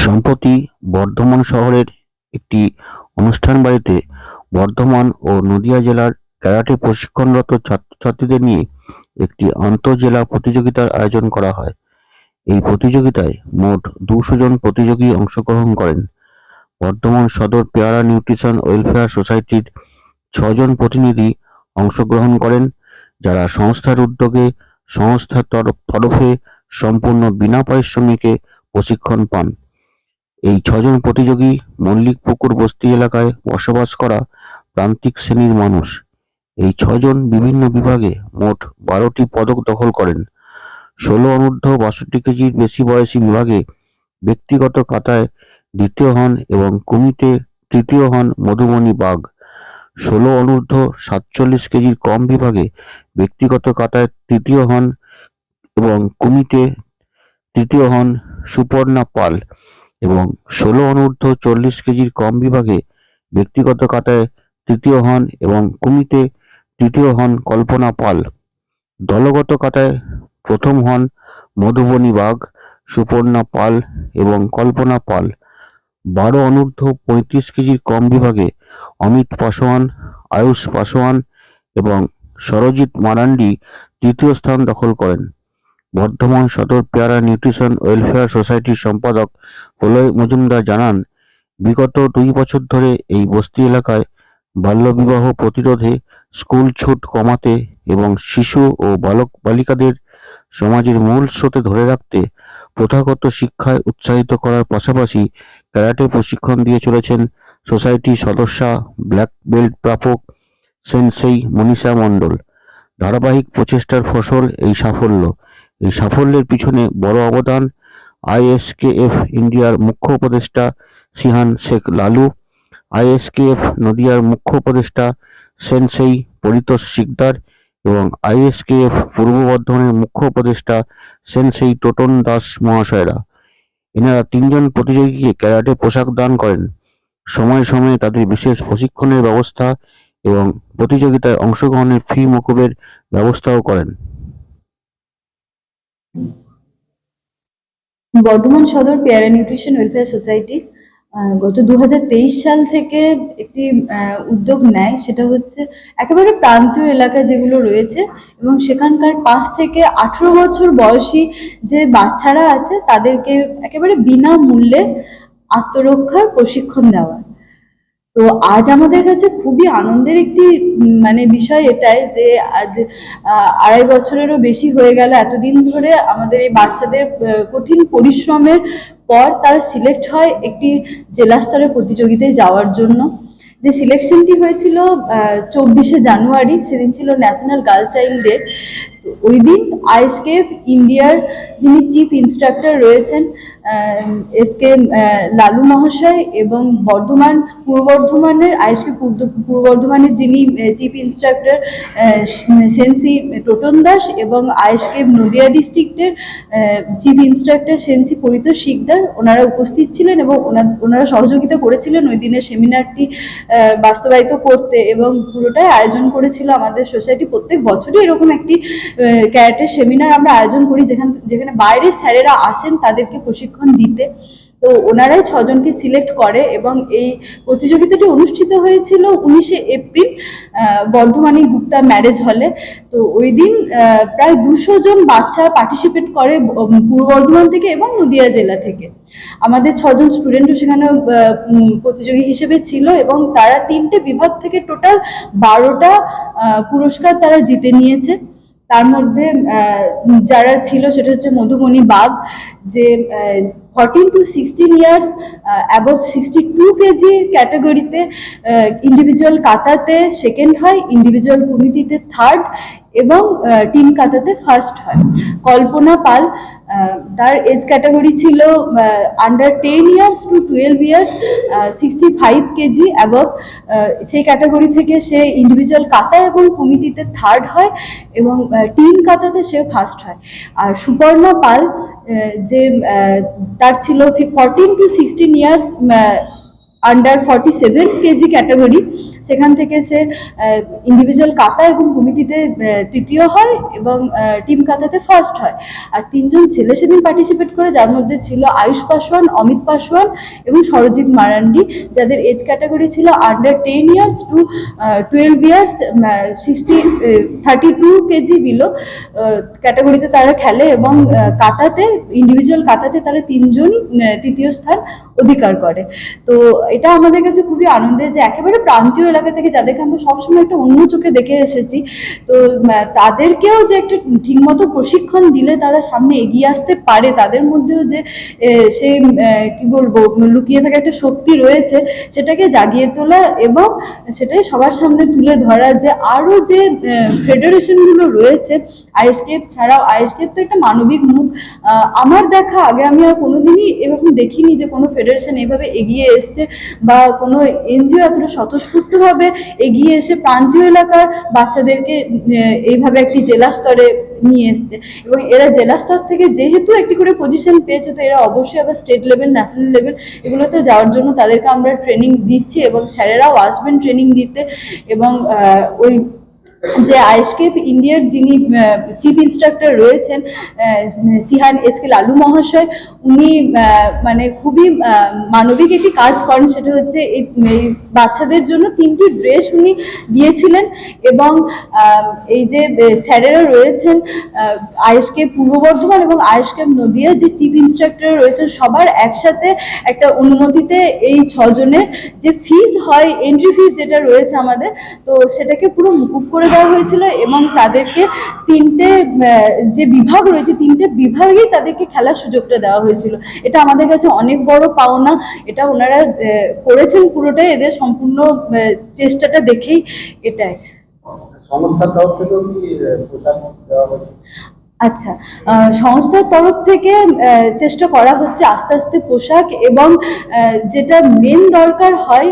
সম্প্রতি বর্ধমান শহরের একটি অনুষ্ঠান বাড়িতে বর্ধমান ও নদিয়া জেলার ক্যারাটে প্রশিক্ষণরত ছাত্রছাত্রীদের নিয়ে একটি আন্তঃজেলা প্রতিযোগিতার আয়োজন করা হয়। এই প্রতিযোগিতায় মোট 200 জন প্রতিযোগী অংশগ্রহণ করেন। বর্ধমান সদর পেয়ারা নিউট্রিশন ওয়েলফেয়ার সোসাইটির 6 জন প্রতিনিধি অংশগ্রহণ করেন, যারা সংস্থার উদ্যোগে সংস্থার তরফে সম্পূর্ণ বিনা পারিশ্রমিকে প্রশিক্ষণ পান। এই 6 জন প্রতিযোগী মল্লিকপুকুর বস্তি এলাকায় বসবাস করা প্রান্তিক শ্রেণীর মানুষ। এই 6 জন বিভিন্ন বিভাগে মোট 12টি পদক দখল করেন। 16 অনূর্ধ্ব 62 কেজির বেশি বয়সী বিভাগে ব্যক্তিগত কাতায় দ্বিতীয় হন এবং কুমিতে তৃতীয় হন মধুমণি বাগ। 16 অনূর্ধ্ব 47 কেজির কম বিভাগে ব্যক্তিগত কাতায় তৃতীয় হন এবং কুমিতে তৃতীয় হন সুপর্ণা পাল এবং 16 অনূর্ধ্ব 40 কেজির কম বিভাগে ব্যক্তিগত কাতায় তৃতীয় হন এবং কুমিতে তৃতীয় হন কল্পনা পাল। দলগত কাতায় প্রথম হন মধুবনী বাগ, সুপর্ণা পাল এবং কল্পনা পাল। 12 অনূর্ধ্ব 35 কেজির কম বিভাগে অমিত পাসোয়ান, আয়ুষ পাসোয়ান এবং সরজিৎ মারান্ডি তৃতীয় স্থান দখল করেন। বর্ধমান সদর পেয়ারা নিউট্রিশন ওয়েলফেয়ার সোসাইটির সম্পাদক প্রলয় মজুমদার জানান, বিগত 2 বছর ধরে এই বস্তি এলাকায় বাল্যবিবাহ প্রতিরোধে, স্কুল ছুট কমাতে এবং শিশু ও বালিকাদের সমাজের মূল স্রোতে ধরে রাখতে প্রথাগত শিক্ষায় উৎসাহিত করার পাশাপাশি ক্যারাটে প্রশিক্ষণ দিয়ে চলেছেন সোসাইটির সদস্যা ব্ল্যাক বেল্ট প্রাপক সেনসেই মনীষা মণ্ডল। ধারাবাহিক প্রচেষ্টার ফসল এই সাফল্য। এই সাফল্যের পিছনে বড় অবদান আইএসকেএফ ইন্ডিয়ার মুখ্য উপদেষ্টা সিহান শেখ লালু, আইএসকেএফ নদিয়ার মুখ্য উপদেষ্টা সেনসেই পরিতোষ শিকদার এবং আইএসকেএফ পূর্ব বর্ধমানের মুখ্য উপদেষ্টা সেনসেই টোটন দাস মহাশয়রা। এনারা 3 জন প্রতিযোগীকে ক্যারাটে পোশাক দান করেন। সময়ে সময়ে তাদের বিশেষ প্রশিক্ষণের ব্যবস্থা এবং প্রতিযোগিতায় অংশগ্রহণের ফি মকুবের ব্যবস্থাও করেন। বর্ধমান সদর পেয়ারা নিউট্রিশন ওয়েলফেয়ার সোসাইটি গত 2023 সাল থেকে একটি উদ্যোগ নেয়, সেটা হচ্ছে একেবারে প্রান্তীয় এলাকা যেগুলো রয়েছে এবং সেখানকার 5 থেকে 18 বছর বয়সী যে বাচ্চারা আছে তাদেরকে একেবারে বিনামূল্যে আত্মরক্ষার প্রশিক্ষণ দেওয়া। তো আজ আমাদের কাছে খুবই আনন্দের একটি বিষয় এটাই যে আজ 2.5 বছরেরও বেশি হয়ে গেল এতদিন ধরে আমাদের এই বাচ্চাদের কঠিন পরিশ্রমের পর তারা সিলেক্ট হয় একটি জেলা স্তরের প্রতিযোগিতায় যাওয়ার জন্য। যে সিলেকশনটি হয়েছিল 24শে জানুয়ারি, সেদিন ছিল ন্যাশনাল গার্ল চাইল্ড ডে। তো ওই দিন আইএসকেএফ ইন্ডিয়ার যিনি চিফ ইন্সট্রাক্টর রয়েছেন এসকে লালু মহাশয় এবং পূর্ব বর্ধমানের আইএসকে পূর্ব বর্ধমানের যিনি chief instructor sensei Toton Das এবং আইএসকেএফ নদিয়া ডিস্ট্রিক্টের chief instructor sensei Paritosh Sikdar, ওনারা উপস্থিত ছিলেন এবং ওনারা সহযোগিতা করেছিলেন ওই দিনের সেমিনারটি বাস্তবায়িত করতে এবং পুরোটাই আয়োজন করেছিল আমাদের সোসাইটি। প্রত্যেক বছরই এরকম একটি ক্যারাটে সেমিনার আমরা আয়োজন করি যেখানে বাইরের স্যারেরা আসেন তাদেরকে প্রশিক্ষণ দিতে। তো ওনারাই 6 জনকে সিলেক্ট করে এবং এই প্রতিযোগিতাটি অনুষ্ঠিত হয়েছিল 19শে এপ্রিল বর্ধমানের গুপ্তা ম্যারেজ হলে। তো ওই দিন প্রায় 200 জন বাচ্চা পার্টিসিপেট করে পূর্ব বর্ধমান থেকে এবং নদিয়া জেলা থেকে। আমাদের 6 জন স্টুডেন্টও সেখানে প্রতিযোগী হিসেবে ছিল এবং তারা 3টে বিভাগ থেকে টোটাল 12টা পুরস্কার তারা জিতে নিয়েছে। তার মধ্যে যারা ছিল সেটা হচ্ছে মধুমণি বাগ, যে 14 to 16 ইয়ার্স অ্যাবভ 62 কেজি ক্যাটাগরিতে ইন্ডিভিজুয়াল কাতাতে সেকেন্ড হয়, ইন্ডিভিজুয়াল কুমিতিতে থার্ড এবং টিম কাতাতে ফার্স্ট হয়। কল্পনা পাল, তার এজ ক্যাটাগরি ছিল under 10 years to 12 years, 65 KG above. সেই ক্যাটাগরি থেকে সে ইন্ডিভিজুয়াল কাতা এবং কুমিতিতে থার্ড হয় এবং টিম কাতাতে সে ফার্স্ট হয়। আর সুপর্ণা পাল, যে তার ছিল 14 to 16 years under 47 KG category, সেখান থেকে সে ইন্ডিভিজুয়াল কাতা এবং কমিটিতে তৃতীয় হয় এবং টিম কাতাতে ফার্স্ট হয়। আর তিনজন ছেলে সেদিন পার্টিসিপেট করে, যার মধ্যে ছিল আয়ুষ পাসওয়ান, অমিত পাসওয়ান এবং সরজিৎ মারান্ডি, যাদের এজ ক্যাটাগরি ছিল under 10 years to 12 years, 32 KG below ক্যাটাগরিতে তারা খেলে এবং কাতাতে, ইন্ডিভিজুয়াল কাতাতে তারা তিনজনই তৃতীয় স্থান অধিকার করে। তো এটা আমাদের কাছে খুবই আনন্দের যে একেবারে প্রান্তীয় এলাকা থেকে যাদেরকে আমরা সবসময় একটা অন্য চোখে দেখে এসেছি, তো তাদেরকেও যে একটা ঠিকমতো প্রশিক্ষণ দিলে তারা সামনে এগিয়ে আসতে পারে, তাদের মধ্যেও যে সেই কি বলবো লুকিয়ে থাকা একটা শক্তি রয়েছে, সেটাকে জাগিয়ে তোলা এবং সেটাই সবার সামনে তুলে ধরা, যে আরো যে ফেডারেশনগুলো রয়েছে আইএসকেএফ ছাড়াও, আইএসকেএফ তো একটা মানবিক মুখ। আমার দেখা আগে আমি আর কোনোদিনই এরকম দেখিনি যে কোনো ফেডারেশন এইভাবে এগিয়ে এসছে বা কোনো এনজিও এতটা স্বতঃস্ফূর্তভাবে এগিয়ে এসে প্রান্তীয় এলাকার বাচ্চাদেরকে এইভাবে একটি জেলা স্তরে নিয়ে এসছে। এবং এরা জেলা স্তর থেকে যেহেতু একটি করে পজিশন পেয়েছে, তো এরা অবশ্যই আবার স্টেট লেভেল, ন্যাশনাল লেভেল এগুলোতে যাওয়ার জন্য তাদেরকে আমরা ট্রেনিং দিচ্ছি এবং স্যারেরাও আসবেন ট্রেনিং দিতে। এবং ওই যে আইএসকেএফ ইন্ডিয়ার যিনি চিফ ইন্সট্রাক্টর রয়েছেন সিহান এসকে লালু মহাশয়, উনি মানে খুবই মানবিক একটি কাজ করেন, সেটা হচ্ছে এই বাচ্চাদের জন্য 3টি ড্রেস উনি দিয়েছিলেন। এবং এই যে স্যারেরা রয়েছেন আইএসকেএফ পূর্ব বর্ধমান এবং আইএসকেএফ নদিয়া যে চিফ ইন্সট্রাক্টর রয়েছেন, সবার একসাথে একটা অনুমতিতে এই 6 জনের যে ফিস হয়, এন্ট্রি ফিস যেটা রয়েছে আমাদের, তো সেটাকে পুরো মুকুব করে দেওয়া হয়েছিল এবং তাদেরকে 3টে যে বিভাগ রয়েছে, 3টে বিভাগেই তাদেরকে খেলার সুযোগটা দেওয়া হয়েছিল। এটা আমাদের কাছে অনেক বড় পাওনা। এটা ওনারা করেছেন পুরোটাই এদের সম্পূর্ণ চেষ্টাটা দেখেই। এটাই সংস্থার তরফ থেকেও কি পোশাক দেওয়া হয়েছে? আচ্ছা, সংস্থার তরফ থেকে চেষ্টা করা হচ্ছে আস্তে আস্তে পোশাক এবং যেটা মেন দরকার হয়,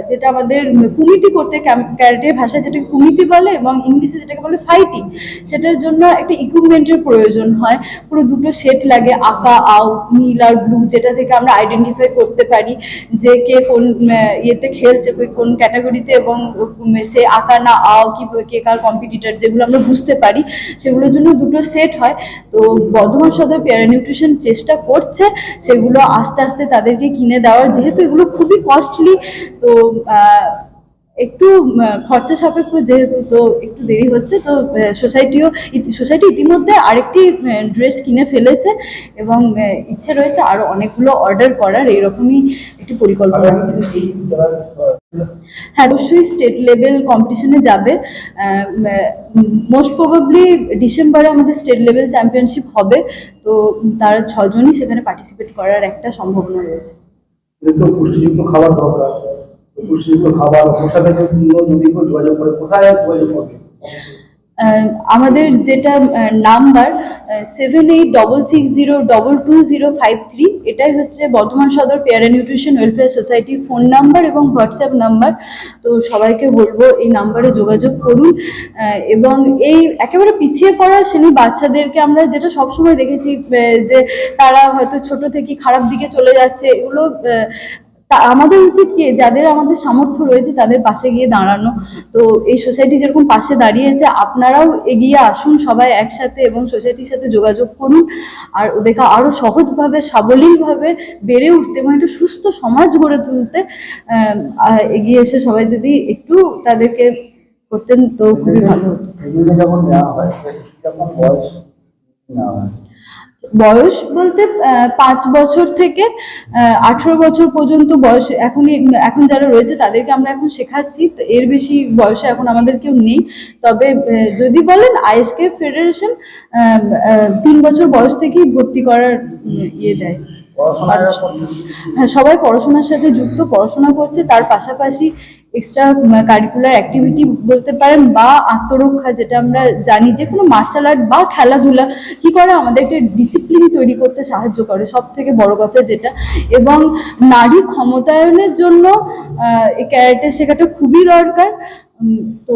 যেটা আমাদের কুমিটি করতে, ক্যারাটের ভাষায় যেটাকে কুমিটি বলে এবং ইংলিশে যেটাকে বলে ফাইটিং, সেটার জন্য একটা ইকুইপমেন্টের প্রয়োজন হয়। পুরো দুটো সেট লাগে, আঁকা, আউ, নীল আর ব্লু, যেটা থেকে আমরা আইডেন্টিফাই করতে পারি যে কে কোন ইয়েতে খেলছে, কোন ক্যাটাগরিতে, এবং সে আঁকা না আও কি কে কার কম্পিটিটর, যেগুলো আমরা বুঝতে পারি, সেগুলোর জন্য দুটো সেট হয়। তো বর্ধমান সদর প্যারা নিউট্রিশন চেষ্টা করছে সেগুলো আস্তে আস্তে তাদেরকে কিনে দেওয়ার, যেহেতু এগুলো খুবই কস্টলি, তো একটু খরচা সাপেক্ষ যেহেতু, তো একটু দেরি হচ্ছে। তো সোসাইটি ইতিমধ্যে আরেকটি ড্রেস কিনে ফেলেছে এবং ইচ্ছে রয়েছে আরো অনেকগুলো অর্ডার করার, এইরকমই একটি পরিকল্পনা। হ্যাঁ, অবশ্যই স্টেট লেভেল কম্পিটিশনে যাবে। মোস্ট প্রবাবলি ডিসেম্বরে আমাদের স্টেট লেভেল চ্যাম্পিয়নশিপ হবে, তো তারা 6 জনই সেখানে পার্টিসিপেট করার একটা সম্ভাবনা রয়েছে। পুষ্টিযুক্ত খাবার দরকার, পুষ্টিযুক্ত খাবার পোশাকের জন্য যদি কেউ যোগাযোগ করে, কোথায় যোগাযোগ করবে? আমাদের যেটা নাম্বার 7866022053, এটাই হচ্ছে বর্ধমান সদর পেয়ারা নিউট্রিশন ওয়েলফেয়ার সোসাইটির ফোন নাম্বার এবং হোয়াটসঅ্যাপ নাম্বার। তো সবাইকে বলবো এই নাম্বারে যোগাযোগ করুন। এবং এই একেবারে পিছিয়ে পড়া শ্রেণী বাচ্চাদেরকে আমরা যেটা সবসময় দেখেছি যে তারা হয়তো ছোট থেকে খারাপ দিকে চলে যাচ্ছে, এগুলো আমাদের উচিত কি, যাদের আমাদের সামর্থ্য রয়েছে তাদের পাশে গিয়ে দাঁড়ানো। তো এই সোসাইটি যেরকম পাশে দাঁড়িয়েছে, আপনারাও এগিয়ে আসুন সবাই একসাথে এবং সোসাইটির সাথে যোগাযোগ করুন, আর ওদেরকে আরো সহজভাবে, সাবলীলভাবে বেড়ে উঠতে এবং একটা সুস্থ সমাজ গড়ে তুলতে এগিয়ে এসে সবাই যদি একটু তাদেরকে করতেন তো খুবই ভালো হতো। যখন নেওয়া হয় তখন বয়স নেওয়া হয়? বয়স বলতে 5 বছর থেকে 18 বছর পর্যন্ত বয়স এখন যারা রয়েছে তাদেরকে আমরা এখন শেখাচ্ছি। এর বেশি বয়সে এখন আমাদের কেউ নেই। তবে যদি বলেন আইএসকেএফ ফেডারেশন 3 বছর বয়স থেকেই ভর্তি করার ইয়ে দেয়। হ্যাঁ, সবাই পড়াশোনার সাথে যুক্ত, পড়াশোনা করছে, তার পাশাপাশি এক্সট্রা কারিকুলার অ্যাক্টিভিটি বলতে পারেন বা আত্মরক্ষা, যেটা আমরা জানি যে কোনো মার্শাল আর্ট বা খেলাধুলা কি করে আমাদেরকে ডিসিপ্লিন তৈরি করতে সাহায্য করে, সব থেকে বড় কথা যেটা। এবং নারী ক্ষমতায়নের জন্য এই ক্যারাটে শেখাটা খুবই দরকার। তো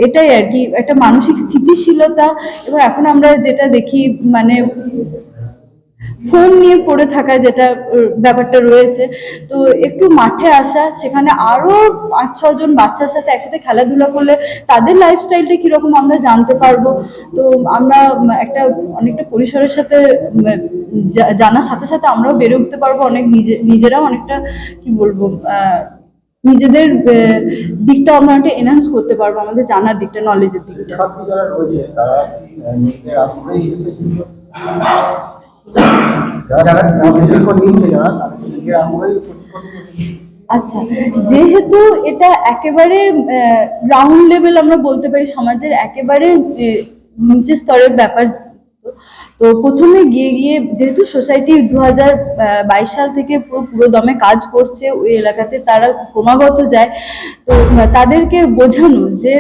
এটাই আর কি, একটা মানসিক স্থিতিশীলতা। এবং এখন আমরা যেটা দেখি, মানে ফোন নিয়ে পড়ে থাকা যেটা ব্যাপারটা রয়েছে। তো একটু মাঠে আসা, সেখানে আরো 5-6 জন বাচ্চার সাথে একসাথে খেলাধুলা করলে তাদের লাইফস্টাইলটা কিরকম আমরা জানতে পারবো। তো আমরা অনেকটা পরিসরের সাথে জানার সাথে সাথে আমরাও বেড়ে উঠতে পারবো, অনেক নিজেরাও অনেকটা কি বলবো নিজেদের দিকটা আমরা একটা এনহান্স করতে পারবো, আমাদের জানার দিকটা, নলেজের দিকটা। শিক্ষার্থী যারা রয়েছে তারা কি নিজেদের আগ্রহেই এসেছিল? যারা প্রশিক্ষণ নিচ্ছে যারা তারা কি নিজের আগ্রহেই প্রশিক্ষণ নিয়েছে? আচ্ছা, যেহেতু এটা একেবারে গ্রাউন্ড লেভেল আমরা বলতে পারি, সমাজের একেবারে নিচের স্তরের ব্যাপার। তো প্রথমে গিয়ে গিয়ে যেহেতু সোসাইটি 2022 সাল থেকে পুরো দমে কাজ করছে ওই এলাকাতে, তারা ক্রমাগত যায়। তো তাদেরকে বোঝানো যে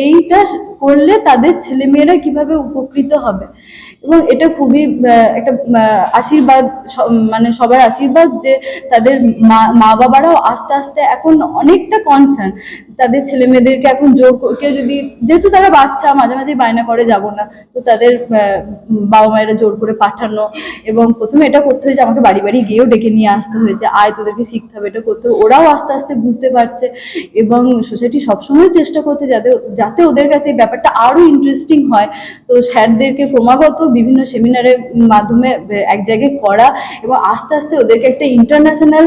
এইটা করলে তাদের ছেলেমেয়েরা কিভাবে উপকৃত হবে, এবং এটা খুবই একটা আশীর্বাদ, মানে সবার আশীর্বাদ যে তাদের মা বাবারাও আস্তে আস্তে এখন অনেকটা কনসার্ন তাদের ছেলে মেয়েদেরকে। এখন কেউ যদি, যেহেতু তারা বাচ্চা, মাঝে মাঝে বায়না করে যাব না, তো তাদের বাবা মায়েরা জোর করে পাঠানো, এবং প্রথমে এটা করতে হয়েছে আমাকে বাড়ি বাড়ি গিয়েও ডেকে নিয়ে আসতে হয়েছে, আয় তোদেরকে শিখতে হবে, এটা করতে হবে। ওরাও আস্তে আস্তে বুঝতে পারছে, এবং সোসাইটি সবসময় চেষ্টা করছে যাতে যাতে ওদের কাছে এই ব্যাপারটা আরো ইন্টারেস্টিং হয়। তো স্যারদেরকে ক্রমাগত বিভিন্ন সেমিনারের মাধ্যমে এক জায়গায় করা, এবং আস্তে আস্তে ওদেরকে একটা ইন্টারন্যাশনাল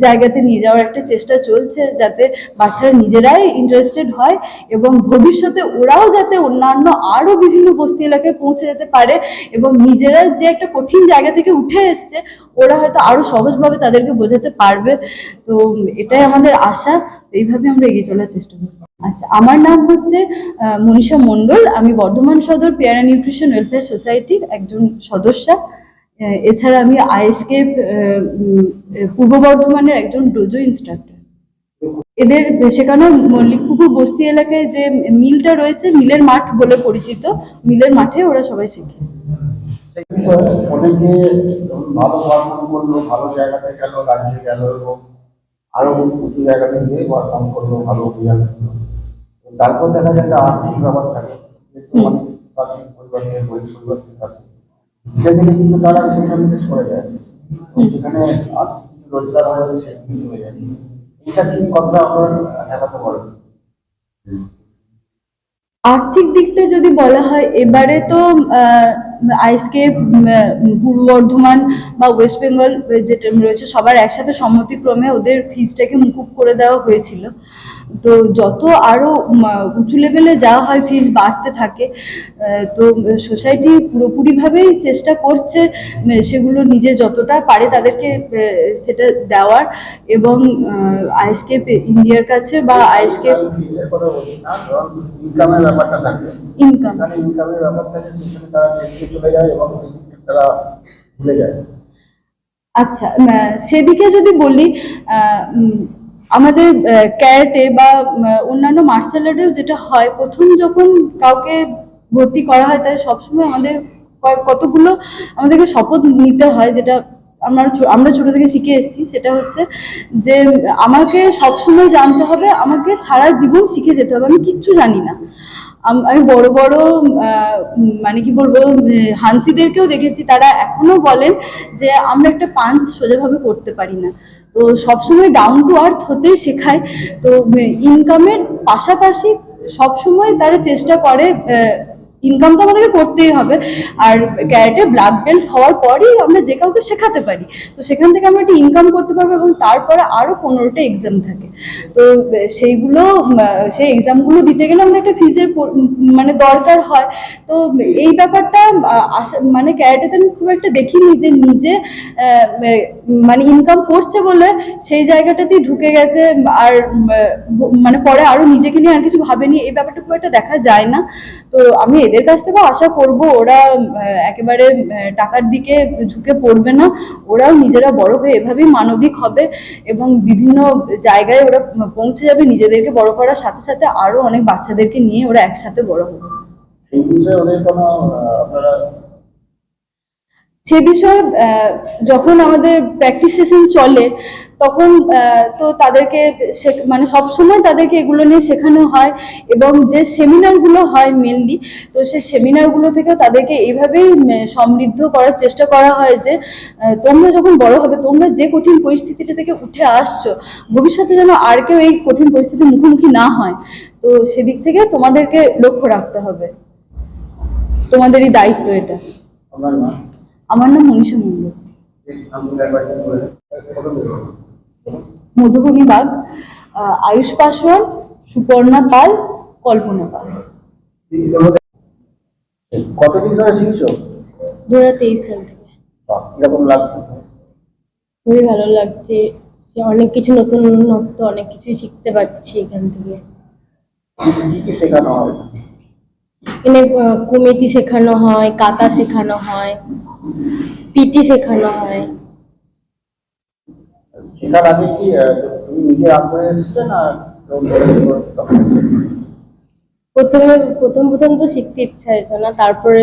জায়গাতে নিয়ে যাওয়ার একটা চেষ্টা চলছে, যাতে বাচ্চারা নিজেরাই ইন্টারেস্টেড হয়, এবং ভবিষ্যতে ওরাও যাতে অন্যান্য আরো বিভিন্ন বস্তি এলাকায় পৌঁছে যেতে পারে, এবং নিজেরা যে একটা কঠিন জায়গা থেকে উঠে এসছে ওরা হয়তো আরো সহজভাবে তাদেরকে বোঝাতে পারবে। তো এটাই আমাদের আশা, এইভাবে আমরা এগিয়ে চলার চেষ্টা করছি। আচ্ছা, আমার নাম হচ্ছে মনীষা মণ্ডল, আমি বর্ধমান সদর পেয়ারা নিউট্রিশন ওয়েলফেয়ার সোসাইটির একজন সদস্যা। এছাড়া আমি আইএসকে পূর্ব বর্ধমানের একজন ডোজো ইনস্ট্রাক্টর। এদের শেখানো মল্লিকপুকুর বস্তি এলাকায় যে মিলটা রয়েছে, মিলের মাঠ বলে পরিচিত, মিলের মাঠে ওরা সবাই শেখে। অনেকে ভালো পারফর্ম করলো, ভালো জায়গাতে গেল, রাজ্যে গেল, এবং আরো উঁচু জায়গাতে গিয়ে পারফর্ম করলো, ভালো রেজাল্ট করলো। তারপর দেখা যায় একটা আর্থিক ব্যাপার থাকে, অনেক প্রাথমিক পরিবর্তনের পরিবর্তন থাকে, ধীরে ধীরে কিন্তু তারা সেখান থেকে সরে যায়, সেখানে আর্থিক রোজগার হয়ে সেটি হয়ে যায়। এটা কি কথা আপনার দেখাতে পারেন? আর্থিক দিকটা যদি বলা হয়, এবারে তো আইএসকে পূর্ব বর্ধমান বা ওয়েস্ট বেঙ্গল যেটা রয়েছে সবার একসাথে সম্মতিক্রমে ওদের ফিজটাকে মুকুব করে দেওয়া হয়েছিল। তো যত আরো উঁচু লেভেলে যাওয়া হয় ফিজ বাড়তে থাকে। তো সোসাইটি পুরোপুরিভাবেই চেষ্টা করছে সেগুলো নিজে যতটা পারে তাদেরকে সেটা দেওয়ার, এবং আইএসকে ইন্ডিয়ার কাছে বা আইএসকে ইনকামের ব্যাপারটা থাকে, ইনকাম ইনকামের ব্যাপার থাকে, সেখানে তারা দেশে চলে যায় এবং তারা ভুলে যায়। আচ্ছা, সেদিকে যদি বলি, আমাদের ক্যারাটে বা অন্যান্য মার্শাল আর্টেও যেটা হয়, প্রথম যখন কাউকে ভর্তি করা হয় তাই সবসময় আমাদের কতগুলো আমাদেরকে শপথ নিতে হয়, যেটা আমরা ছোট থেকে শিখে এসেছি। সেটা হচ্ছে যে আমাকে সবসময় জানতে হবে, আমাকে সারা জীবন শিখে যেতে হবে, আমি কিচ্ছু জানি না। আমি বড় বড় মানে কি বলবো হানসিদেরকেও দেখেছি, তারা এখনো বলেন যে আমরা একটা পাঞ্চ সোজাভাবে করতে পারি না। তো সবসময় ডাউন টু আর্থ হতেই শেখায়। তো ইনকামের পাশাপাশি সবসময় তারা চেষ্টা করে, ইনকাম তো আমাদেরকে করতেই হবে, আর ক্যারেটে ব্ল্যাক বেল্ট হওয়ার পরই আমরা যে কাউকে শেখাতে পারি। তো সেখান থেকে আমরা একটা ইনকাম করতে পারবো, এবং তারপরে আরো 15টা এক্সাম থাকে। তো সেইগুলো সেই এক্সামগুলো দিতে গেলে আমরা একটা ফিজের মানে দরকার হয়। তো এই ব্যাপারটা মানে ক্যারেটেতে আমি খুব একটা দেখিনি যে নিজে মানে ইনকাম করছে বলে সেই জায়গাটাতেই ঢুকে গেছে, আর মানে পরে আরো নিজেকে নিয়ে আর কিছু ভাবেনি, এই ব্যাপারটা খুব একটা দেখা যায় না। তো আমি এদের কাছ থেকেও আশা করব ওরা একেবারে টাকার দিকে ঝুঁকে পড়বে না, ওরাও নিজেরা বড় হয়ে এভাবেই মানবিক হবে, এবং বিভিন্ন জায়গায় ওরা পৌঁছে যাবে, নিজেদেরকে বড় করার সাথে সাথে আরো অনেক বাচ্চাদেরকে নিয়ে ওরা একসাথে বড় হবে। এই বিষয়ে ওদের কোনো আপনারা সে বিষয়ে যখন আমাদের প্র্যাকটিস সেশন চলে তখন তো তাদেরকে মানে সবসময় তাদেরকে এগুলো নিয়ে শেখানো হয়, এবং যে সেমিনারগুলো হয় মেনলি, তো সেই সেমিনারগুলো থেকেও তাদেরকে এইভাবেই সমৃদ্ধ করার চেষ্টা করা হয় যে তোমরা যখন বড় হবে, তোমরা যে কঠিন পরিস্থিতিটা থেকে উঠে আসছো, ভবিষ্যতে যেন আর কেউ এই কঠিন পরিস্থিতির মুখোমুখি না হয়। তো সেদিক থেকে তোমাদেরকে লক্ষ্য রাখতে হবে, তোমাদেরই দায়িত্ব এটা। আপনার নাম? আমার নাম মনীষা মন্ডল। আপনি একবার বলে মধুবনী বাগ, আয়ুষ পাসওয়ান, সুপর্ণা পাল, কল্পনা পাল। কতদিন ধরে শিখছো? 2023 সাল থেকে। কিরকম লাগছে? খুবই ভালো লাগছে, সে অনেক কিছু নতুন নতুন অনেক কিছুই শিখতে পারছি এখান থেকে। কি কি শেখানো হয়? এখানে কুমিতি শেখানো হয়, কাতা শেখানো হয়, পিটি শেখানো হয়। শেখার আগে কি তুমি নিজে আগ্রহে এসেছিলে না কেউ বলেছিল? প্রথম তো শিখতে ইচ্ছা হয়েছে না, তারপরে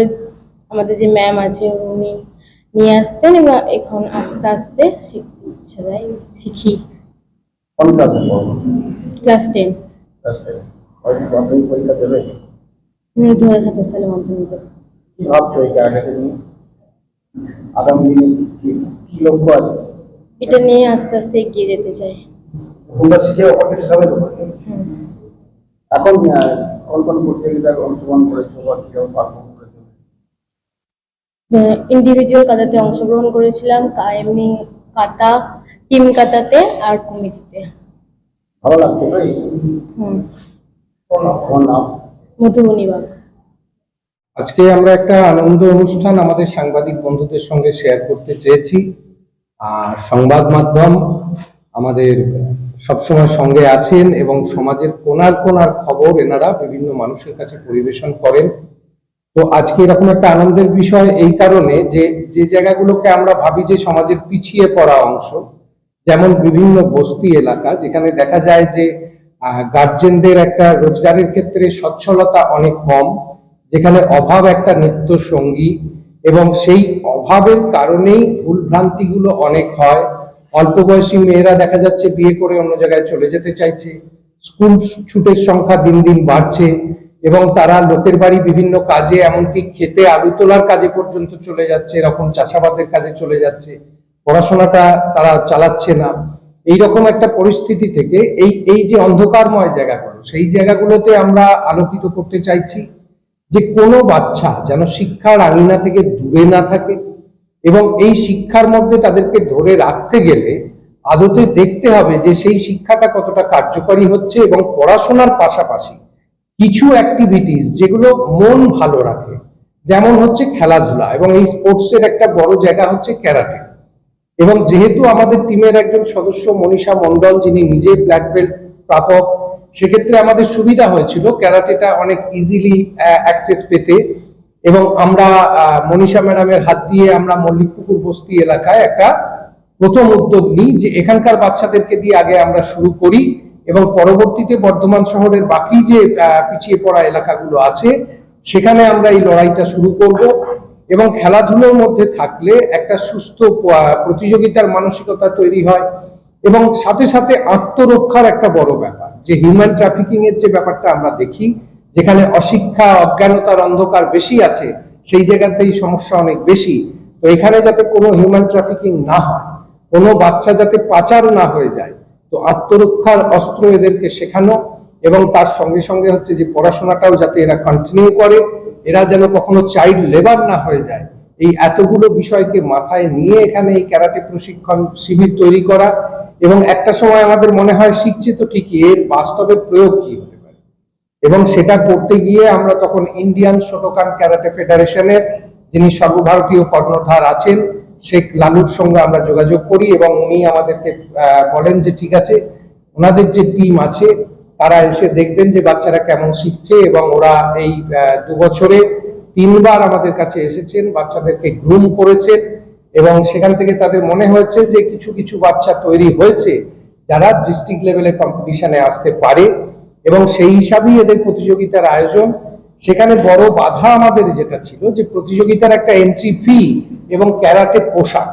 আমাদের যে ম্যাম আছে উনি নিয়ে আসতেন, এবং এখন আস্তে আস্তে শিখতে ইচ্ছা যায়, শিখি। কোন ক্লাসে পড়ো? ক্লাস 10। আপনি পরীক্ষা দেবে? 2027 সালে মাধ্যমিক দেব। কি ভাবছো এই ক্যারিয়ারকে নিয়ে? আগামী দিনে কি কি লক্ষ্য আছে? এটা নিয়ে আস্তে আস্তে এগিয়ে যেতে চাই। তোমরা শিখে অপরকে শেখাবে তো? এখন কোন কোন প্রতিযোগিতায় অংশগ্রহণ করেছো বা কিরকম পারফর্ম করেছো? ইন্ডিভিজুয়াল কাতাতে অংশগ্রহণ করেছিলাম, এমনি কাতা, টিম কাতাতে আর কমিটিতে। ভালো লাগছে ভাই? কোন নাম? মধুবনী বাগ। আজকে আমরা একটা আনন্দ অনুষ্ঠান আমাদের সাংবাদিক বন্ধুদের সঙ্গে শেয়ার করতে চেয়েছি। আর সংবাদ মাধ্যম আমাদের সবসময় সঙ্গে আছেন এবং সমাজের কোনার কোনার খবর এনারা বিভিন্ন মানুষের কাছে পরিবেশন করেন। তো আজকে এরকম একটা আনন্দের বিষয় এই কারণে যে যে জায়গাগুলোকে আমরা ভাবি যে সমাজের পিছিয়ে পড়া অংশ, যেমন বিভিন্ন বস্তি এলাকা যেখানে দেখা যায় যে গার্জেনদের একটা রোজগারের ক্ষেত্রে সচ্ছলতা অনেক কম, যেখানে অভাব একটা নিত্য সঙ্গী, এবং সেই অভাবের কারণেই ভুলভ্রান্তিগুলো অনেক হয়। অল্প বয়সী মেয়েরা দেখা যাচ্ছে বিয়ে করে অন্য জায়গায় চলে যেতে চাইছে, স্কুল ছুটের সংখ্যা দিন দিন বাড়ছে, এবং তারা লোকের বাড়ি বিভিন্ন কাজে, এমনকি খেতে আলু তোলার কাজে পর্যন্ত চলে যাচ্ছে, এরকম চাষাবাদের কাজে চলে যাচ্ছে, পড়াশোনাটা তারা চালাচ্ছে না। এইরকম একটা পরিস্থিতি থেকে এই এই যে অন্ধকারময় জায়গাগুলো, সেই জায়গাগুলোতে আমরা আলোকিত করতে চাইছি যে কোনো বাচ্চা যেন শিক্ষার আঙিনা থেকে দূরে না থাকে, এবং এই শিক্ষার মধ্যে তাদেরকে ধরে রাখতে গেলে আদতে দেখতে হবে যে সেই শিক্ষাটা কতটা কার্যকরী হচ্ছে, এবং পড়াশোনার পাশাপাশি কিছু অ্যাক্টিভিটিস যেগুলো মন ভালো রাখে, যেমন হচ্ছে খেলাধুলা, এবং এই স্পোর্টসের একটা বড় জায়গা হচ্ছে ক্যারাটে। এবং যেহেতু আমাদের টিমের একজন সদস্য মনীষা মন্ডল, যিনি নিজে ব্ল্যাক বেল্ট প্রাপক, সেক্ষেত্রে আমাদের সুবিধা হয়েছিল ক্যারাটেটা অনেক ইজিলি অ্যাক্সেস পেতে। এবং আমরা মনীষা ম্যাডামের হাত দিয়ে আমরা মল্লিকপুকুর বস্তি এলাকায় একটা প্রথম উদ্যোগ নিই যে এখানকার বাচ্চাদেরকে দিয়ে আগে আমরা শুরু করি, এবং পরবর্তীতে বর্ধমান শহরের বাকি যে পিছিয়ে পড়া এলাকাগুলো আছে সেখানে আমরা এই লড়াইটা শুরু করব। এবং খেলাধুলোর মধ্যে থাকলে একটা সুস্থ প্রতিযোগিতার মানসিকতা তৈরি হয়, এবং সাথে সাথে আত্মরক্ষার একটা বড় ব্যাপার, যে হিউম্যান ট্রাফিকিং এর যে ব্যাপারটা আমরা দেখি, যেখানে অশিক্ষা অজ্ঞানতার অন্ধকার বেশি আছে, সেই জায়গাতেই সমস্যা অনেক বেশি। তো এখানে যাতে কোনো হিউম্যান ট্রাফিকিং না হয়, কোনো বাচ্চা যাতে পাচার না হয়ে যায়, তো আত্মরক্ষার অস্ত্র এদেরকে শেখানো, এবং তার সঙ্গে সঙ্গে হচ্ছে যে পড়াশোনাটাও যাতে এরা কন্টিনিউ করে, এরা যেন কখনো চাইল্ড লেবার না হয়ে যায়, এই এতগুলো বিষয়কে মাথায় নিয়ে এখানে এই ক্যারাটে প্রশিক্ষণ শিবির তৈরি করা। এবং একটা সময় আমাদের মনে হয় শিখছে তো ঠিকই, এর বাস্তবে প্রয়োগ কি হতে পারে, এবং সেটা করতে গিয়ে আমরা তখন ইন্ডিয়ান শোটোকান ক্যারাটে ফেডারেশনের যিনি সর্বভারতীয় কর্ণধার আছেন শেখ লালুর সঙ্গে আমরা যোগাযোগ করি, এবং উনি আমাদেরকে বলেন যে ঠিক আছে, ওনাদের যে টিম আছে তারা এসে দেখবেন যে বাচ্চারা কেমন শিখছে, এবং ওরা এই 2 বছরে 3 বার আমাদের কাছে এসেছেন, বাচ্চাদেরকে গ্রুম করেছেন, এবং সেখান থেকে তাদের মনে হয়েছে যে কিছু কিছু বাচ্চা তৈরি হয়েছে যারা ডিস্ট্রিক্ট লেভেলে কম্পিটিশনে আসতে পারে, এবং সেই হিসাবেই এদের প্রতিযোগিতার আয়োজন। সেখানে বড় বাধা আমাদের যেটা ছিল যে প্রতিযোগিতার একটা এন্ট্রি ফি এবং ক্যারাটে পোশাক।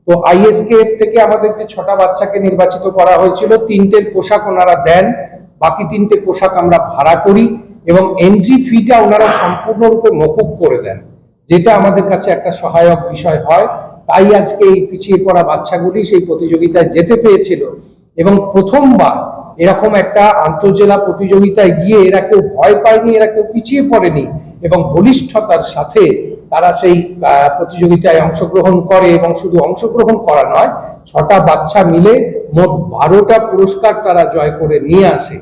তো আইএসকেএফ থেকে আমাদের যে 6টা বাচ্চাকে নির্বাচিত করা হয়েছিল, 3টের পোশাক ওনারা দেন, বাকি 3টে পোশাক আমরা ভাড়া করি এবং এন্ট্রি ফিটা ওনারা সম্পূর্ণরূপে মকুব করে দেন, যেটা আমাদের কাছে একটা সহায়ক বিষয় হয়। তাই আজকে এই পিছিয়ে পড়া বাচ্চাগুলি সেই প্রতিযোগিতায় যেতে পেরেছিল এবং প্রথমবার এরকম একটা আন্তঃজেলা প্রতিযোগিতায় গিয়ে এরা কেউ ভয় পায়নি, এরা কেউ পিছিয়ে পড়েনি এবং বলিষ্ঠতার সাথে তারা সেই প্রতিযোগিতায় অংশগ্রহণ করে এবং শুধু অংশগ্রহণ করা নয়, 6টা বাচ্চা মিলে মোট 12টা পুরস্কার তারা জয় করে নিয়ে আসে।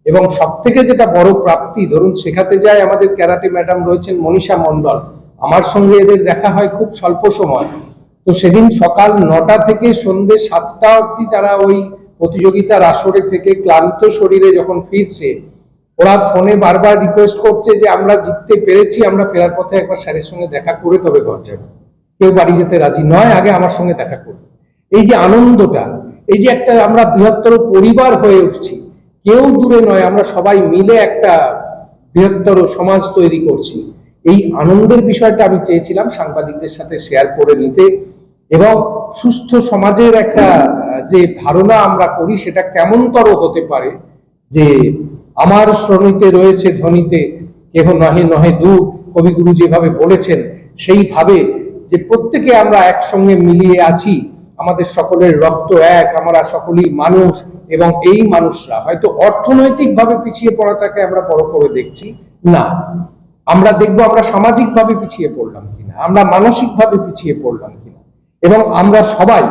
এবং সব থেকে যেটা বড় প্রাপ্তি, ধরুন শেখাতে যায় আমাদের ক্যারাটে ম্যাডাম রয়েছেন মনীষা মণ্ডল, আমার সঙ্গে এদের দেখা হয় খুব স্বল্প সময়। তো সেদিন সকাল 9টা থেকে সন্ধ্যে 7টা অবধি তারা ওই প্রতিযোগিতার আসরে থেকে ক্লান্ত শরীরে যখন ফিরছে, ওরা ফোনে বারবার রিকোয়েস্ট করছে যে আমরা জিততে পেরেছি, আমরা ফেরার পথে একবার স্যারের সঙ্গে দেখা করে তবে ঘর যাবো। কেউ বাড়ি যেতে রাজি নয়, আগে আমার সঙ্গে দেখা করবে। এই যে আনন্দটা, এই যে একটা আমরা বৃহত্তর পরিবার হয়ে উঠছি, কেউ দূরে নয়, আমরা সবাই মিলে একটা বৃহত্তর সমাজ তৈরি করছি, এই আনন্দের বিষয়টা আমি চেয়েছিলাম সাংবাদিকদের সাথে শেয়ার করে নিতে। এবং সুস্থ সমাজের একটা যে ধারণা আমরা করি সেটা কেমনতর হতে পারে, যে আমার শ্রমিতে রয়েছে ধ্বনিতে কেহ নহে নহে দূর, কবিগুরু যেভাবে বলেছেন সেইভাবে যে প্রত্যেকে আমরা একসঙ্গে মিলিয়ে আছি, আমাদের সকলের রক্ত এক, আমরা সকলেই মানুষ এবং এই মানুষরা হয়তো অর্থনৈতিকভাবে পিছিয়ে পড়াটাকে আমরা বড় করে দেখছি না, আমরা দেখবো আমরা সামাজিকভাবে পিছিয়ে পড়লাম কিনা, আমরা মানসিকভাবে পিছিয়ে পড়লাম কিনা, এবং আমরা সবাই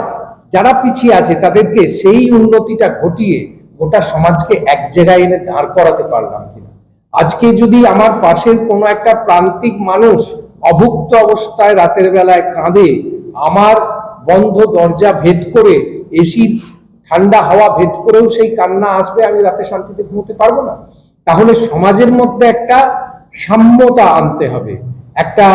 যারা পিছিয়ে আছে তাদেরকে সেই উন্নতিটা ঘটিয়ে গোটা সমাজকে এক জায়গায় এনে দাঁড় করাতে পারলাম কিনা। আজকে যদি আমার পাশের কোনো একটা প্রান্তিক মানুষ অভুক্ত অবস্থায় রাতের বেলায় কাঁদে, আমার বন্ধ দরজা ভেদ করে, এসির ঠান্ডা হাওয়া ভেদ করেও সেই কান্না আসবে, আমি রাতে শান্তিতে ঘুমোতে পারবো না। তাহলে সমাজের মধ্যে একটা সাম্যতা আনতে হবে, একটা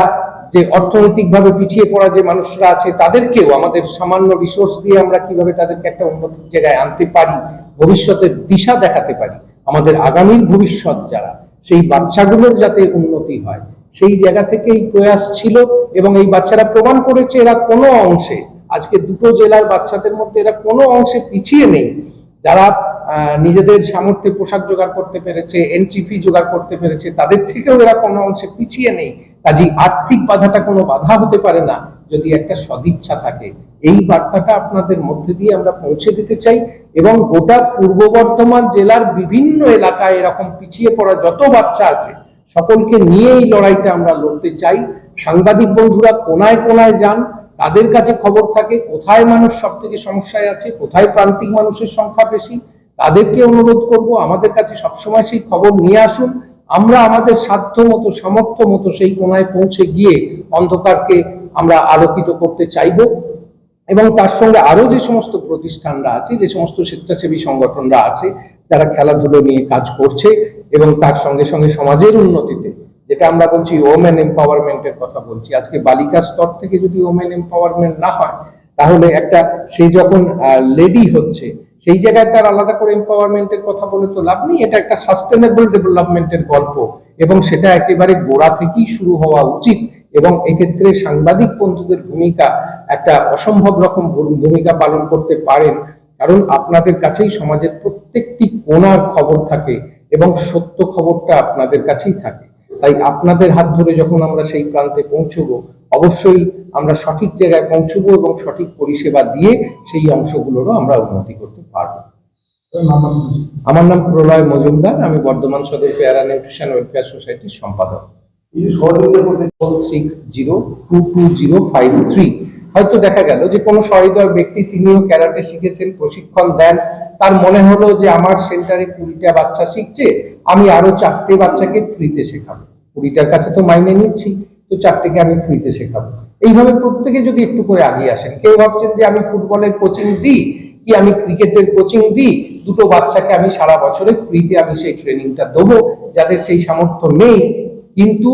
যে অর্থনৈতিকভাবে পিছিয়ে পড়া যে মানুষরা আছে তাদেরকেও আমাদের সামান্য রিসোর্স দিয়ে আমরা কিভাবে তাদেরকে একটা উন্নতির জায়গায় আনতে পারি, ভবিষ্যতের দিশা দেখাতে পারি, আমাদের আগামীর ভবিষ্যৎ যারা, সেই বাচ্চাগুলোর যাতে উন্নতি হয়, সেই জায়গা থেকে এই প্রয়াস ছিল। এবং এই বাচ্চারা প্রমাণ করেছে এরা কোনো অংশে, আজকে 2টো জেলার বাচ্চাদের মধ্যে এরা কোনো অংশে পিছিয়ে নেই। যারা নিজেদের সামর্থ্যে পোশাক জোগাড় করতে পেরেছে, এন্ট্রি ফি জোগাড় করতে পেরেছে, তাদের থেকেও এরা কোনো অংশে পিছিয়ে নেই। কাজেই আর্থিক বাধাটা কোনো বাধা হতে পারে না যদি একটা সদিচ্ছা থাকে। এই বার্তাটা আপনাদের মধ্যে দিয়ে আমরা পৌঁছে দিতে চাই এবং গোটা পূর্ব বর্ধমান জেলার বিভিন্ন এলাকায় এরকম পিছিয়ে পড়া যত বাচ্চা আছে সকলকে নিয়ে এই লড়াইটা আমরা লড়তে চাই। সাংবাদিক বন্ধুরা কোনায় কোনায় যান, তাদের কাছে খবর থাকে কোথায় মানুষ সব থেকে সমস্যায় আছে, কোথায় প্রান্তিক মানুষের সংখ্যা বেশি, তাদেরকে অনুরোধ করব আমাদের কাছে সবসময় সেই খবর নিয়ে আসুন। আমরা আমাদের সাধ্য মতো সামর্থ্য মতো সেই কোনায় পৌঁছে গিয়ে অন্ধকারকে আমরা আলোকিত করতে চাইব। এবং তার সঙ্গে আরো যে সমস্ত প্রতিষ্ঠানরা আছে, যে সমস্ত স্বেচ্ছাসেবী সংগঠনরা আছে যারা খেলাধুলো নিয়ে কাজ করছে এবং তার সঙ্গে সঙ্গে সমাজের উন্নতিতে, যেটা আমরা বলছি ওমেন এম্পাওয়ারমেন্টের কথা বলছি, আজকে বালিকা স্তর থেকে যদি ওমেন এম্পাওয়ারমেন্ট না হয় তাহলে একটা সে যখন লেডি হচ্ছে সেই জায়গায় তার আলাদা করে এম্পাওয়ারমেন্টের কথা বলে তো লাভ নেই। এটা একটা সাস্টেনেবল ডেভেলপমেন্টের গল্প এবং সেটা একেবারে গোড়া থেকেই শুরু হওয়া উচিত। এবং এক্ষেত্রে সাংবাদিক বন্ধুদের ভূমিকা একটা অসম্ভব রকম ভূমিকা পালন করতে পারেন, কারণ আপনাদের কাছেই সমাজের প্রত্যেকটি কোণার খবর থাকে এবং সত্য খবরটা আপনাদের কাছেই থাকে। তাই আপনাদের হাত ধরে যখন আমরা সেই প্রান্তে পৌঁছবো, অবশ্যই আমরা সঠিক জায়গায় পৌঁছবো এবং সঠিক পরিষেবা দিয়ে সেই অংশগুলোরও আমরা উন্নতি করতে পারবো। আমার নাম প্রলয় মজুমদার, আমি বর্ধমান সদর পেয়ারা নিউট্রিশন ওয়েলফেয়ার সোসাইটির সম্পাদক। 6020222053। হয়তো দেখা গেল যে কোনো সহৃদয় ব্যক্তি, তিনিও ক্যারাটে শিখেছেন, প্রশিক্ষণ দেন, তার মনে হলো যে আমার সেন্টারে 20টা বাচ্চা শিখছে, আমি আরো 4টে বাচ্চাকে ফ্রিতে শেখাবো, 20টার কাছে তো মাইনে নিচ্ছি, তো 4টেকে আমি ফ্রিতে শেখাবো। এইভাবে প্রত্যেকে যদি একটু করে আগিয়ে আসেন, কেউ ভাবছেন যে আমি ফুটবলের কোচিং দিই কি আমি ক্রিকেটের কোচিং দিই, 2টো বাচ্চাকে আমি সারা বছরে ফ্রিতে আমি সেই ট্রেনিংটা দেবো, যাদের সেই সামর্থ্য নেই কিন্তু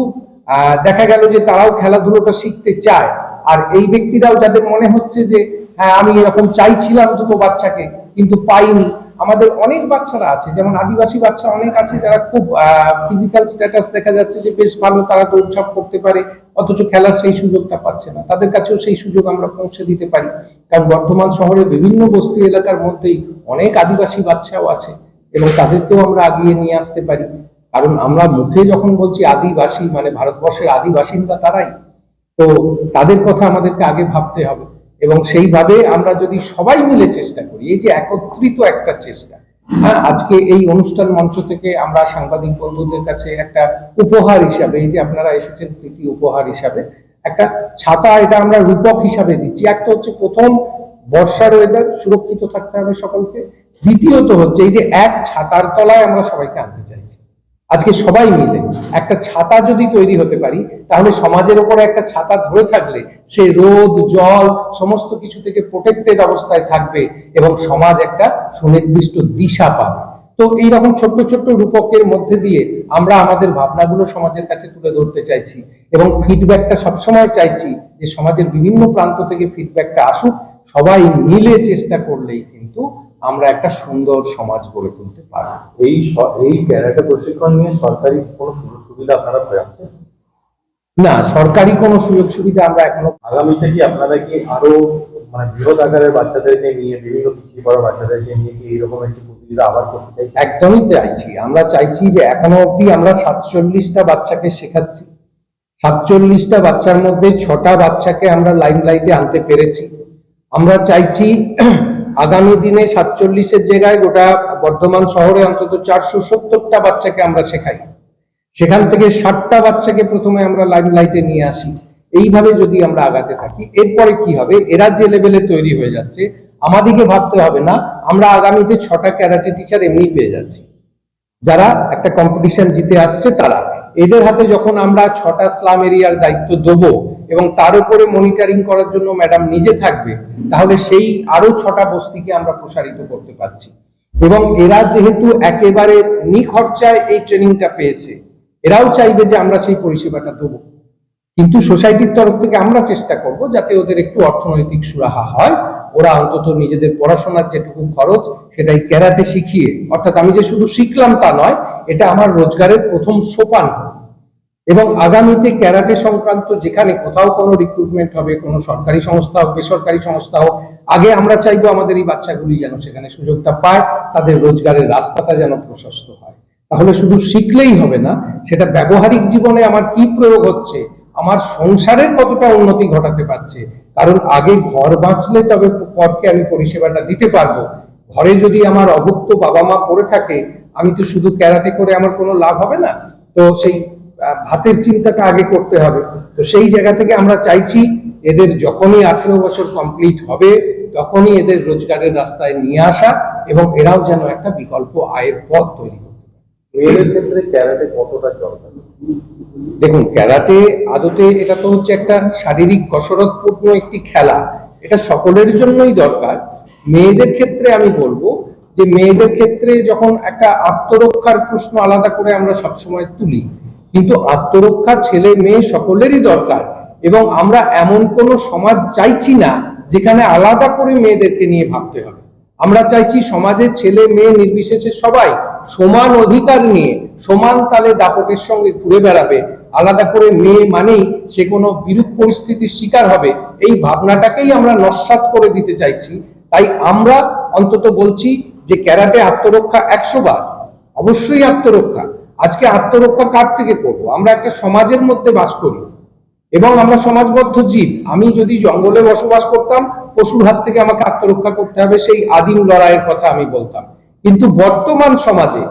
দেখা গেল যে তারাও খেলাধুলোটা শিখতে চায়। আর এই ব্যক্তিরাও যাদের মনে হচ্ছে যে হ্যাঁ আমি এরকম চাইছিলাম 2টো বাচ্চাকে কিন্তু পাইনি, আমাদের অনেক বাচ্চারা আছে, যেমন আদিবাসী বাচ্চা অনেক আছে যারা খুব ফিজিক্যাল স্ট্যাটাস দেখা যাচ্ছে যে বেশ ভালো, তারা দৌড়ঝাঁপ করতে পারে, অথচ খেলার সেই সুযোগটা পাচ্ছে না, তাদের কাছেও সেই সুযোগ আমরা পৌঁছে দিতে পারি। কারণ বর্ধমান শহরে বিভিন্ন বস্তি এলাকার মধ্যেই অনেক আদিবাসী বাচ্চাও আছে এবং তাদেরকেও আমরা আগিয়ে নিয়ে আসতে পারি। কারণ আমরা মুখে যখন বলছি আদিবাসী, মানে ভারতবর্ষের আদি বাসিন্দা তারাই, তো তাদের কথা আমাদেরকে আগে ভাবতে হবে। এবং সেইভাবে আমরা যদি সবাই মিলে চেষ্টা করি, এই যে একত্রিত একটা চেষ্টা, হ্যাঁ, আজকে এই অনুষ্ঠান মঞ্চ থেকে আমরা সাংবাদিক বন্ধুদের কাছে একটা উপহার হিসাবে, এই যে আপনারা এসেছেন প্রীতি উপহার হিসাবে একটা ছাতা, এটা আমরা রূপক হিসাবে দিচ্ছি। একটা হচ্ছে প্রথম বর্ষার ওয়েদার, সুরক্ষিত থাকতে হবে সকলকে। দ্বিতীয়ত হচ্ছে এই যে এক ছাতার তলায় আমরা সবাইকে আনতে চাইছি। আজকে সবাই মিলে একটা ছাতা যদি তৈরি হতে পারি, তাহলে সমাজের উপরে একটা ছাতা ধরে থাকলে সে রোদ জল সমস্ত কিছু থেকে প্রোটেক্টেড অবস্থায় থাকবে এবং সমাজ একটা সুনির্দিষ্ট দিশা পাবে। তো এইরকম ছোট্ট ছোট্ট রূপকের মধ্যে দিয়ে আমরা আমাদের ভাবনাগুলো সমাজের কাছে তুলে ধরতে চাইছি এবং ফিডব্যাকটা সবসময় চাইছি যে সমাজের বিভিন্ন প্রান্ত থেকে ফিডব্যাকটা আসুক। সবাই মিলে চেষ্টা করলেই কিন্তু আমরা একটা সুন্দর সমাজ গড়ে তুলতে পারবো। এই ক্যারাটে প্রশিক্ষণ নিয়ে সরকারি কোনো সুযোগ সুবিধা আপনারা পাচ্ছেন? না, সরকারি কোনো সুযোগ সুবিধা আমরা এখনো। আগামীতে কি আপনারা কি আরো মানে বৃহৎ আকারের বাচ্চাদেরকে নিয়ে, বিভিন্ন পিছিয়ে পড়া বাচ্চাদেরকে নিয়ে কি এরকম একটি প্রতিযোগিতা আবার করতে চাই? একদমই চাইছি, আমরা চাইছি যে এখনো অব্দি আমরা 47টা বাচ্চাকে শেখাচ্ছি। 47টা বাচ্চার মধ্যে 6টা বাচ্চাকে আমরা লাইমলাইটে আনতে পেরেছি। আমরা চাইছি আগামী দিনে 47-এর জায়গায় গোটা বর্ধমান শহরে অন্তত 470টা বাচ্চাকে আমরা শেখাই। সেখান থেকে 60টা বাচ্চাকে প্রথমে আমরা লাইমলাইটে নিয়ে আসি। এইভাবে যদি আমরা আগাতে থাকি, এরপরে কি হবে, এরা যে লেভেলে তৈরি হয়ে যাচ্ছে, আমাদেরকে ভাবতে হবে না আমরা আগামীতে 6টা ক্যারাটে টিচার এমনি পেয়ে যাচ্ছি যারা একটা কম্পিটিশন জিতে আসছে। তারা এদের হাতে যখন আমরা 6টা স্লাম এরিয়ার দায়িত্ব দেবো এবং তার উপরে মনিটরিং করার জন্য ম্যাডাম নিজে থাকবে, তাহলে সেই আরো 6টা বস্তিকে আমরা প্রসারিত করতে পারছি। এবং এরা যেহেতু একেবারে নিখরচায় এই ট্রেনিংটা পেয়েছে, এরাও চাইবে যে আমরা সেই পরিষেবাটা দেবো। কিন্তু সোসাইটির তরফ থেকে আমরা চেষ্টা করব যাতে ওদের একটু অর্থনৈতিক সুরাহা হয়, ওরা অন্তত নিজেদের পড়াশোনার যেটুকু খরচ সেটাই ক্যারাটে শিখিয়ে, অর্থাৎ আমি যে শুধু শিখলাম তা নয়, এটা আমার রোজগারের প্রথম সোপান। এবং আগামীতে ক্যারাটে সংক্রান্ত যেখানে কোথাও কোনো রিক্রুটমেন্ট হবে, কোনো সরকারি সংস্থা হোক বেসরকারি সংস্থা হোক, আগে আমরা চাইবো আমাদের এই বাচ্চাগুলি যেন সেখানে সুযোগটা পায়, তাদের রোজগারের রাস্তাটা যেন প্রশস্ত হয়। তাহলে শুধু শিখলেই হবে না, সেটা ব্যবহারিক জীবনে আমার কি প্রয়োগ হচ্ছে, আমার সংসারের কতটা উন্নতি ঘটাতে পারছে। কারণ আগে ঘর বাঁচলে তবে পরকে আমি পরিষেবাটা দিতে পারবো। ঘরে যদি আমার অভুক্ত বাবা মা পড়ে থাকে, আমি তো শুধু ক্যারাটে করে আমার কোনো লাভ হবে না। তো সেই ভাতের চিন্তাটা আগে করতে হবে। তো সেই জায়গা থেকে আমরা চাইছি এদের যখনই 18 বছর কমপ্লিট হবে তখনই এদের রোজগারের রাস্তায় নিয়ে আসা এবং এরাও যেন একটা বিকল্প আয়ের পথ তৈরি করতে পারে। মেয়েদের ক্ষেত্রে ক্যারাটে কতটা দরকার? দেখুন, ক্যারাটে আদতে এটা তো হচ্ছে একটা শারীরিক কসরতপূর্ণ একটি খেলা, এটা সকলের জন্যই দরকার। মেয়েদের ক্ষেত্রে আমি বলবো যে মেয়েদের ক্ষেত্রে যখন একটা আত্মরক্ষার প্রশ্ন আলাদা করে আমরা সবসময় তুলি, কিন্তু আত্মরক্ষা ছেলে মেয়ে সকলেরই দরকার। এবং আমরা এমন কোনো সমাজ চাইছি না যেখানে আলাদা করে মেয়েদেরকে নিয়ে ভাবতে হবে। আমরা চাইছি সমাজের ছেলে মেয়ে নির্বিশেষে সবাই সমান অধিকার নিয়ে সমান তালে দাপটের সঙ্গে ঘুরে বেড়াবে। আলাদা করে মেয়ে মানেই সে কোনো বিরূপ পরিস্থিতির শিকার হবে, এই ভাবনাটাকেই আমরা নস্যাৎ করে দিতে চাইছি। তাই আমরা অন্তত বলছি যে ক্যারাটে আত্মরক্ষা 100 বার, অবশ্যই আত্মরক্ষা। আজকে আত্মরক্ষা কার থেকে করবো? আমরা একটা সমাজের মধ্যে বাস করি এবং আমরা সমাজবদ্ধ জীব। আমি যদি জঙ্গলে বসবাস করতাম, পশুর হাত থেকে আমাকে আত্মরক্ষা করতে হবে, সেই আদিম লড়াইয়ের কথা আমি বলতাম। কিন্তু বর্তমান সমাজে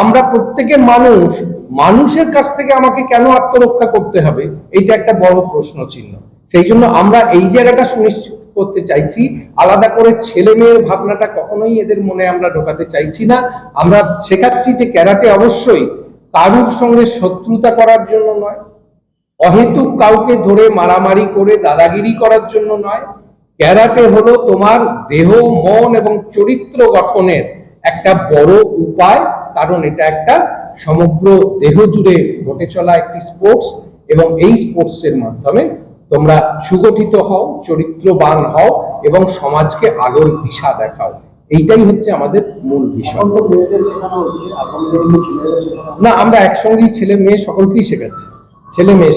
আমরা প্রত্যেকে মানুষ, মানুষের কাছ থেকে আমাকে কেন আত্মরক্ষা করতে হবে, এইটা একটা বড় প্রশ্ন চিহ্ন। সেই জন্য আমরা এই জায়গাটা সুনিশ্চিত করতে চাইছি, আলাদা করে ছেলে মেয়ের ভাবনাটা কখনোই এদের মনে আমরা ঢোকাতে চাইছি না। আমরা শেখাচ্ছি যে ক্যারাটে অবশ্যই কারুর সঙ্গে শত্রুতা করার জন্য নয়, অহেতুক কাউকে ধরে মারামারি করে দাদাগিরি করার জন্য নয়। ক্যারাটে হলো তোমার দেহ মন এবং চরিত্র গঠনের একটা বড় উপায়, কারণ এটা একটা সমগ্র দেহ জুড়ে ঘটে চলা একটি স্পোর্টস এবং এই স্পোর্টসের মাধ্যমে তোমরা সুগঠিত হও, চরিত্রবান হও এবং সমাজকে আলোর দিশা দেখাও। এইটাই হচ্ছে আমাদের মূল বিষয়। না, আমরা একসঙ্গেই ছেলে মেয়ে সকলকেই শেখাচ্ছি, ছেলে মেয়ে।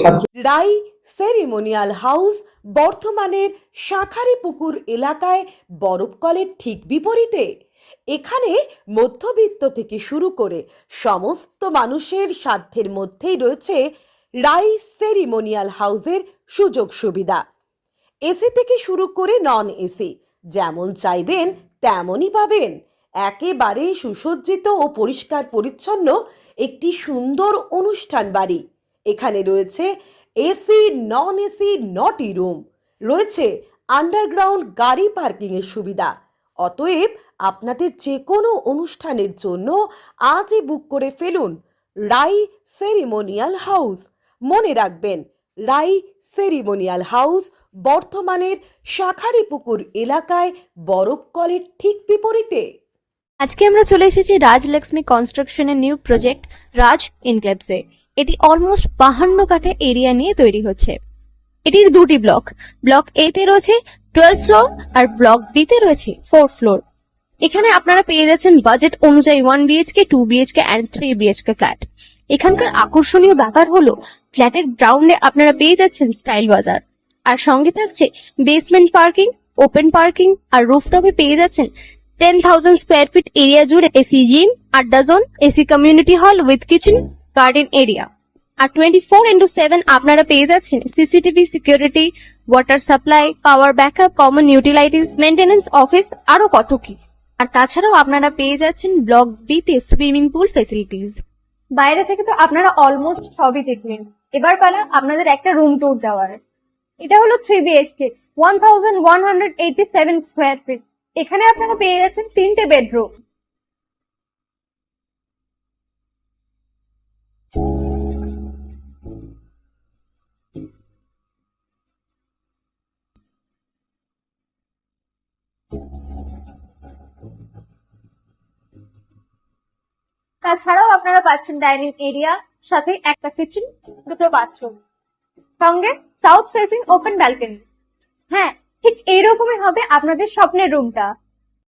রাই সেরিমোনিয়াল হাউস বর্ধমানের শাঁখারীপুকুর এলাকায় বরফকলের ঠিক বিপরীতে। এখানে মধ্যবিত্ত থেকে শুরু করে সমস্ত মানুষের সাধ্যের মধ্যেই রয়েছে রাই সেরিমোনিয়াল হাউসের সুযোগ সুবিধা। এসি থেকে শুরু করে নন এসি যেমন চাইবেন তেমনই পাবেন। একেবারে সুসজ্জিত ও পরিষ্কার পরিচ্ছন্ন একটি সুন্দর অনুষ্ঠান বাড়ি। এখানে রয়েছে এসি, নন এসি, নটি রুম, রয়েছে আন্ডারগ্রাউন্ড গাড়ি পার্কিং এর সুবিধা। অতএব আপনাদের যে কোনো অনুষ্ঠানের জন্য আজই বুক করে ফেলুন রাই সেরিমোনিয়াল হাউস। মনে রাখবেন, রাই সেরিমোনিয়াল হাউস বর্ধমানের শাঁখারীপুকুর এলাকায় বরফকলের ঠিক বিপরীতে। আজকে আমরা চলে এসেছি রাজলক্ষ্মী কনস্ট্রাকশনের নিউ প্রজেক্ট রাজ ইনক্লেভসে। এটি অলমোস্ট 52 কাঠা এরিয়া নিয়ে তৈরি হচ্ছে। এটির দুটি ব্লক, ব্লক এ তে রয়েছে 12 ফ্লোর আর ব্লক বি তে রয়েছে 4 ফ্লোর। এখানে আপনারা পেয়ে যাচ্ছেন বাজেট অনুযায়ী 1 BHK, 2 BHK and 3 BHK flat. এখানকার আকর্ষণীয় ব্যাপার হলো ফ্ল্যাটের গ্রাউন্ডে আপনারা পেয়ে যাচ্ছেন স্টাইল বাজার, আর সঙ্গে থাকছে বেসমেন্ট পার্কিং, ওপেন পার্কিং, আর রুফটপে পেয়ে যাচ্ছেন 10,000 স্কোয়ার ফিট এরিয়া জুড়ে এসি জিম, আড্ডা zone, AC community hall with kitchen, garden area. আর 24/7 আপনারা পেয়ে যাচ্ছেন CCTV security, water supply, power backup, common utilities, maintenance office, আরো কত কি। আর তাছাড়াও আপনারা পেয়ে যাচ্ছেন ব্লক বি তে সুইমিং পুল ফেসিলিটিস। বাইরে থেকে তো আপনারা অলমোস্ট সবই দেখলেন, এবার পালা আপনাদের একটা রুম ট্যুর দেওয়ার। এটা হলো 3 বিএইচকে, 1187 স্কোয়ার ফিট। এখানে আপনারা পেয়ে যাচ্ছেন 3টে বেডরুম। তাছাড়াও আপনারা পাচ্ছেন ডাইনিং এরিয়া, সাথে একটা কিচেন, দুটো বাথরুম, সঙ্গে সাউথ ফেসিং ওপেন ব্যালকনি। হ্যাঁ, ঠিক এইরকমই হবে আপনাদের স্বপ্নের রুমটা।